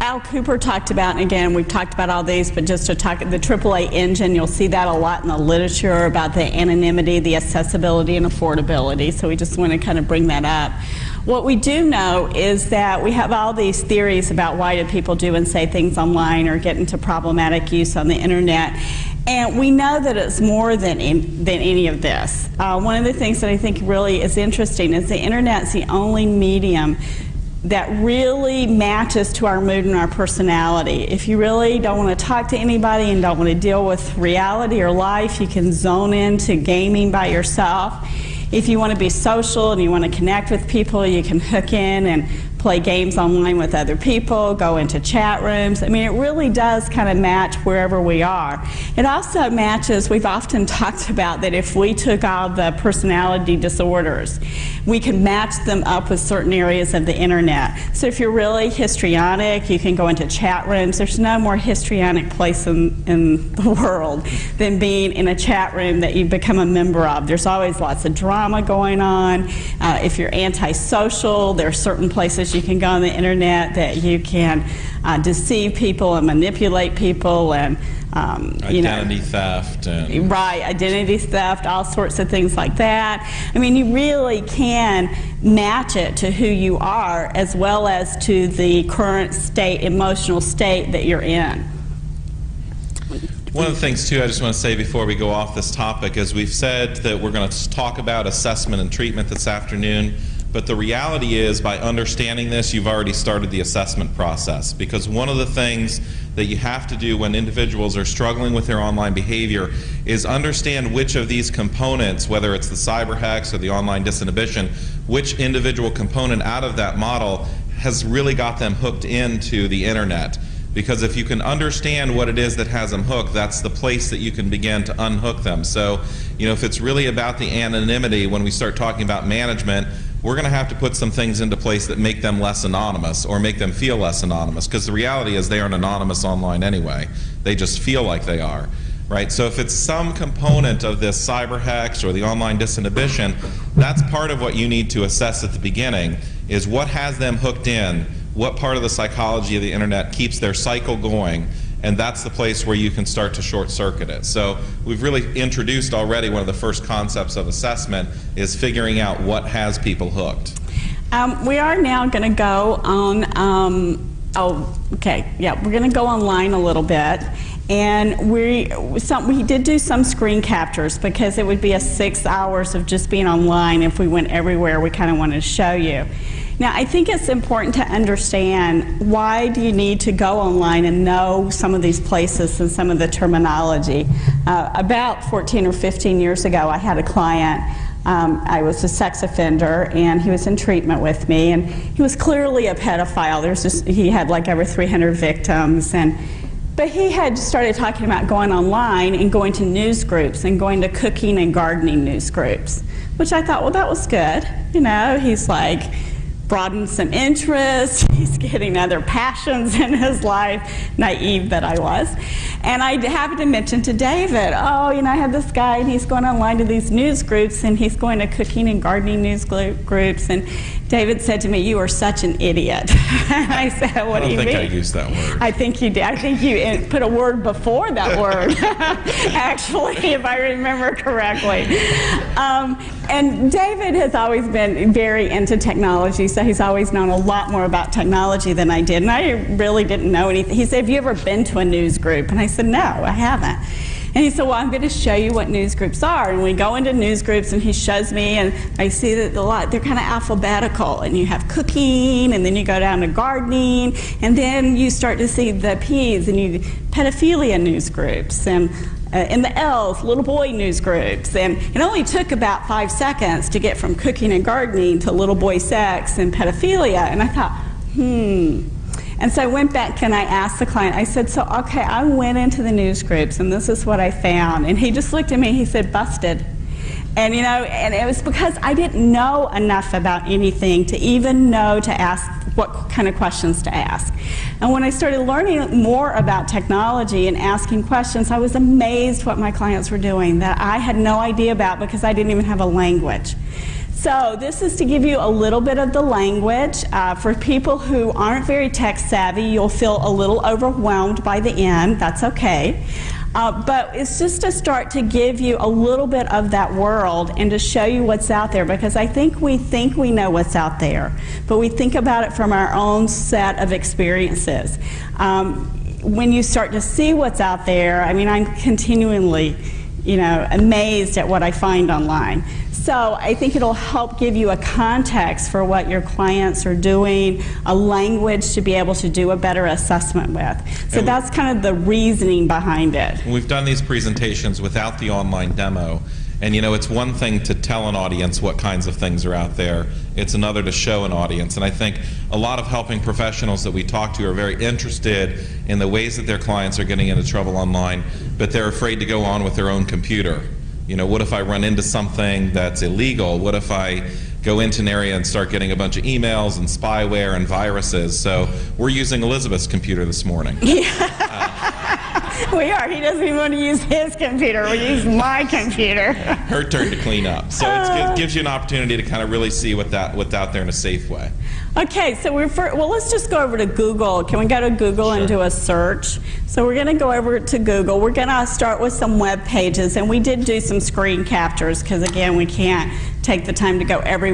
Al Cooper talked about, and again, we've talked about all these, but just to talk, the AAA engine, you'll see that a lot in the literature about the anonymity, the accessibility, and affordability, so we just want to kind of bring that up. What we do know is that we have all these theories about why do people do and say things online or get into problematic use on the internet, and we know that it's more than any of this. One of the things that I think really is interesting is the internet's the only medium that really matches to our mood and our personality. If you really don't want to talk to anybody and don't want to deal with reality or life, you can zone into gaming by yourself. If you want to be social and you want to connect with people, you can hook in and play games online with other people, go into chat rooms. I mean, it really does kind of match wherever we are. It also matches, we've often talked about that if we took all the personality disorders, we can match them up with certain areas of the internet. So if you're really histrionic, you can go into chat rooms. There's no more histrionic place in the world than being in a chat room that you become a member of. There's always lots of drama going on. If you're antisocial, there are certain places you can go on the internet that you can deceive people and manipulate people and identity theft. And right, identity theft, all sorts of things like that. I mean, you really can match it to who you are as well as to the current state, emotional state that you're in. One of the things, too, I just want to say before we go off this topic is we've said that we're going to talk about assessment and treatment this afternoon. But the reality is, by understanding this, you've already started the assessment process. Because one of the things that you have to do when individuals are struggling with their online behavior is understand which of these components, whether it's the cyber hacks or the online disinhibition, which individual component out of that model has really got them hooked into the internet. Because if you can understand what it is that has them hooked, that's the place that you can begin to unhook them. So, you know, if it's really about the anonymity, when we start talking about management, we're going to have to put some things into place that make them less anonymous or make them feel less anonymous, because the reality is they aren't anonymous online anyway. They just feel like they are, right? So if it's some component of this cyber hacks or the online disinhibition, that's part of what you need to assess at the beginning, is what has them hooked in, what part of the psychology of the internet keeps their cycle going, and that's the place where you can start to short-circuit it. So we've really introduced already one of the first concepts of assessment is figuring out what has people hooked. We are now going to go on, we're going to go online a little bit. And we did do some screen captures because it would be 6 hours of just being online if we went everywhere we kind of wanted to show you. Now, I think it's important to understand why do you need to go online and know some of these places and some of the terminology. About 14 or 15 years ago, I had a client. I was a sex offender, and he was in treatment with me, and he was clearly a pedophile. He had like over 300 victims, but he had started talking about going online and going to news groups and going to cooking and gardening news groups, which I thought, well, that was good. You know, he's like broadened some interest, he's getting other passions in his life, naive that I was. And I happened to mention to David, oh, you know, I have this guy and he's going online to these news groups and he's going to cooking and gardening news groups, and David said to me, you are such an idiot. And I said, what do you mean? I don't think I used that word. I think you did. I think you put a word before that word, actually, if I remember correctly. And David has always been very into technology, so he's always known a lot more about technology than I did, and I really didn't know anything. He said, have you ever been to a news group? And I said, no, I haven't. And he said, well, I'm going to show you what news groups are. And we go into news groups, and he shows me, and I see that they're kind of alphabetical. And you have cooking, and then you go down to gardening, and then you start to see the P's, and pedophilia news groups, and the L's, little boy news groups. And it only took about 5 seconds to get from cooking and gardening to little boy sex and pedophilia. And I thought, And so I went back and I asked the client, I said, so, okay, I went into the news groups and this is what I found. And he just looked at me and he said, busted. And, you know, and it was because I didn't know enough about anything to even know to ask what kind of questions to ask. And when I started learning more about technology and asking questions, I was amazed what my clients were doing that I had no idea about because I didn't even have a language. So this is to give you a little bit of the language. For people who aren't very tech savvy, you'll feel a little overwhelmed by the end. That's okay. But it's just to start to give you a little bit of that world and to show you what's out there, because I think we know what's out there, but we think about it from our own set of experiences. When you start to see what's out there, I mean, I'm continually, amazed at what I find online. So I think it'll help give you a context for what your clients are doing, a language to be able to do a better assessment with. So that's kind of the reasoning behind it. We've done these presentations without the online demo, and it's one thing to tell an audience what kinds of things are out there. It's another to show an audience, and I think a lot of helping professionals that we talk to are very interested in the ways that their clients are getting into trouble online, but they're afraid to go on with their own computer. What if I run into something that's illegal? What if I go into an area and start getting a bunch of emails and spyware and viruses? So we're using Elizabeth's computer this morning. We are. He doesn't even want to use his computer. We use my computer. Her turn to clean up. So it gives you an opportunity to kind of really see what's out there in a safe way. Okay, so let's just go over to Google. Can we go to Google and do a search? So we're going to go over to Google. We're going to start with some web pages, and we did do some screen captures because, again, we can't take the time to go everywhere.